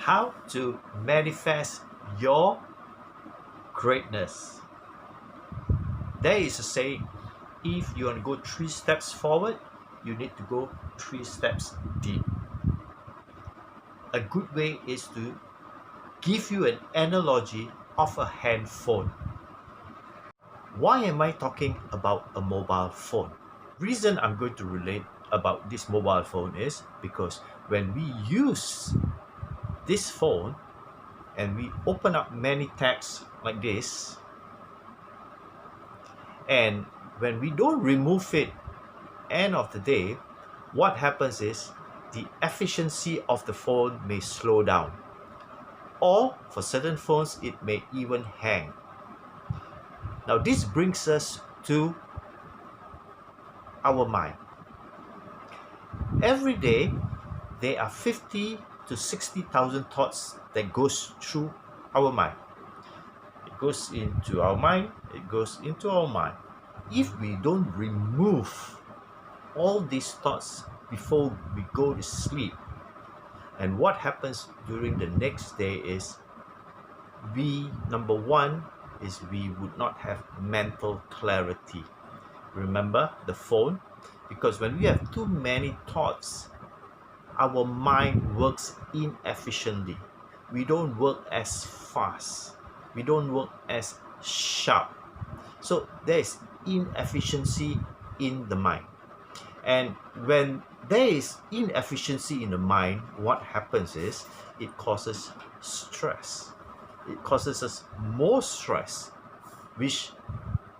how to manifest your greatness. There is a saying, if you want to go 3 steps forward, you need to go 3 steps deep. A good way is to give you an analogy of a handphone. Why am I talking about a mobile phone? Reason I'm going to relate about this mobile phone is because when we use this phone and we open up many tabs like this, and when we don't remove it, end of the day, what happens is the efficiency of the phone may slow down, or for certain phones it may even hang. Now this brings us to our mind. Every day there are 50 to 60,000 thoughts that goes through our mind. It goes into our mind, it goes into our mind. If we don't remove all these thoughts before we go to sleep, and what happens during the next day is number one is we would not have mental clarity. Remember the phone? Because when we have too many thoughts, our mind works inefficiently. We don't work as fast. We don't work as sharp. So there is inefficiency in the mind. And when there is inefficiency in the mind, what happens is it causes stress. It causes us more stress, which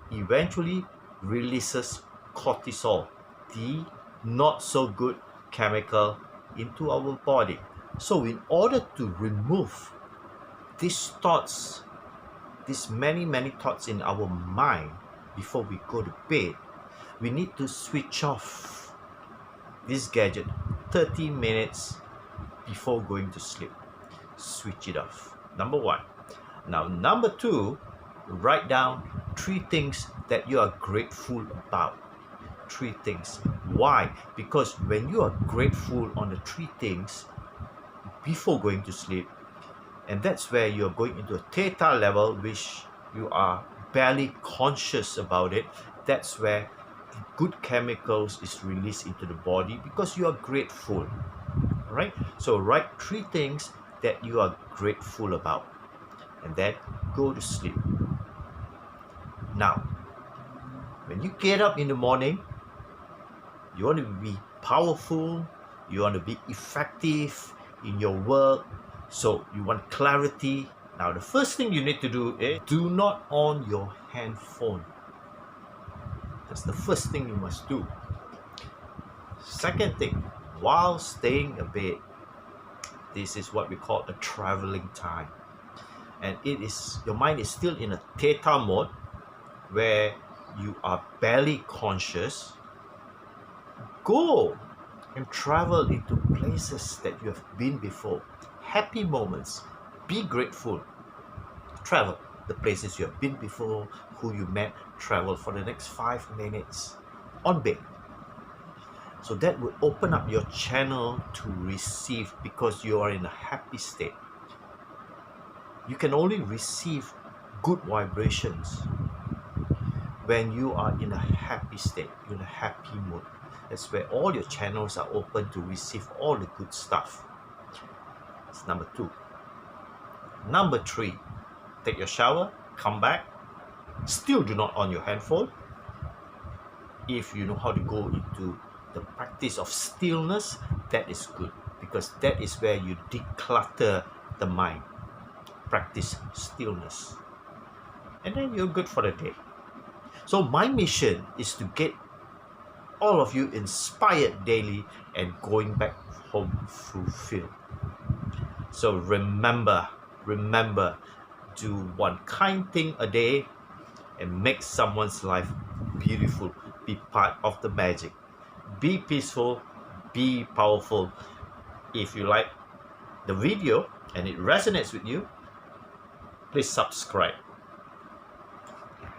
eventually releases cortisol, the not so good chemical, into our body. So in order to remove these thoughts, these many thoughts in our mind before we go to bed, we need to switch off this gadget 30 minutes before going to sleep. Switch it off. Number one. Now, number two, write down 3 things that you are grateful about. 3 things. Why? Because when you are grateful on the 3 things before going to sleep, and that's where you're going into a theta level, which you are barely conscious about it. That's where the good chemicals is released into the body because you are grateful. Right? So write 3 things that you are grateful about, and then go to sleep. Now, when you get up in the morning, you want to be powerful, you want to be effective in your work, so you want clarity. Now, the first thing you need to do is do not on your handphone. That's the first thing you must do. Second thing, while staying abed, this is what we call a traveling time. And it is, your mind is still in a theta mode where you are barely conscious. Go and travel into places that you have been before. Happy moments. Be grateful. Travel the places you have been before, who you met. Travel for the next 5 minutes on bed. So that will open up your channel to receive, because you are in a happy state. You can only receive good vibrations when you are in a happy state, in a happy mood. That's where all your channels are open to receive all the good stuff. That's number 2. Number 3, take your shower, come back. Still do not on your handphone. If you know how to go into the practice of stillness, that is good, because that is where you declutter the mind. Practice stillness, and then you're good for the day. So my mission is to get all of you inspired daily and going back home fulfilled. So remember, do one kind thing a day and make someone's life beautiful. Be part of the magic. Be peaceful, be powerful. If you like the video and it resonates with you, please subscribe.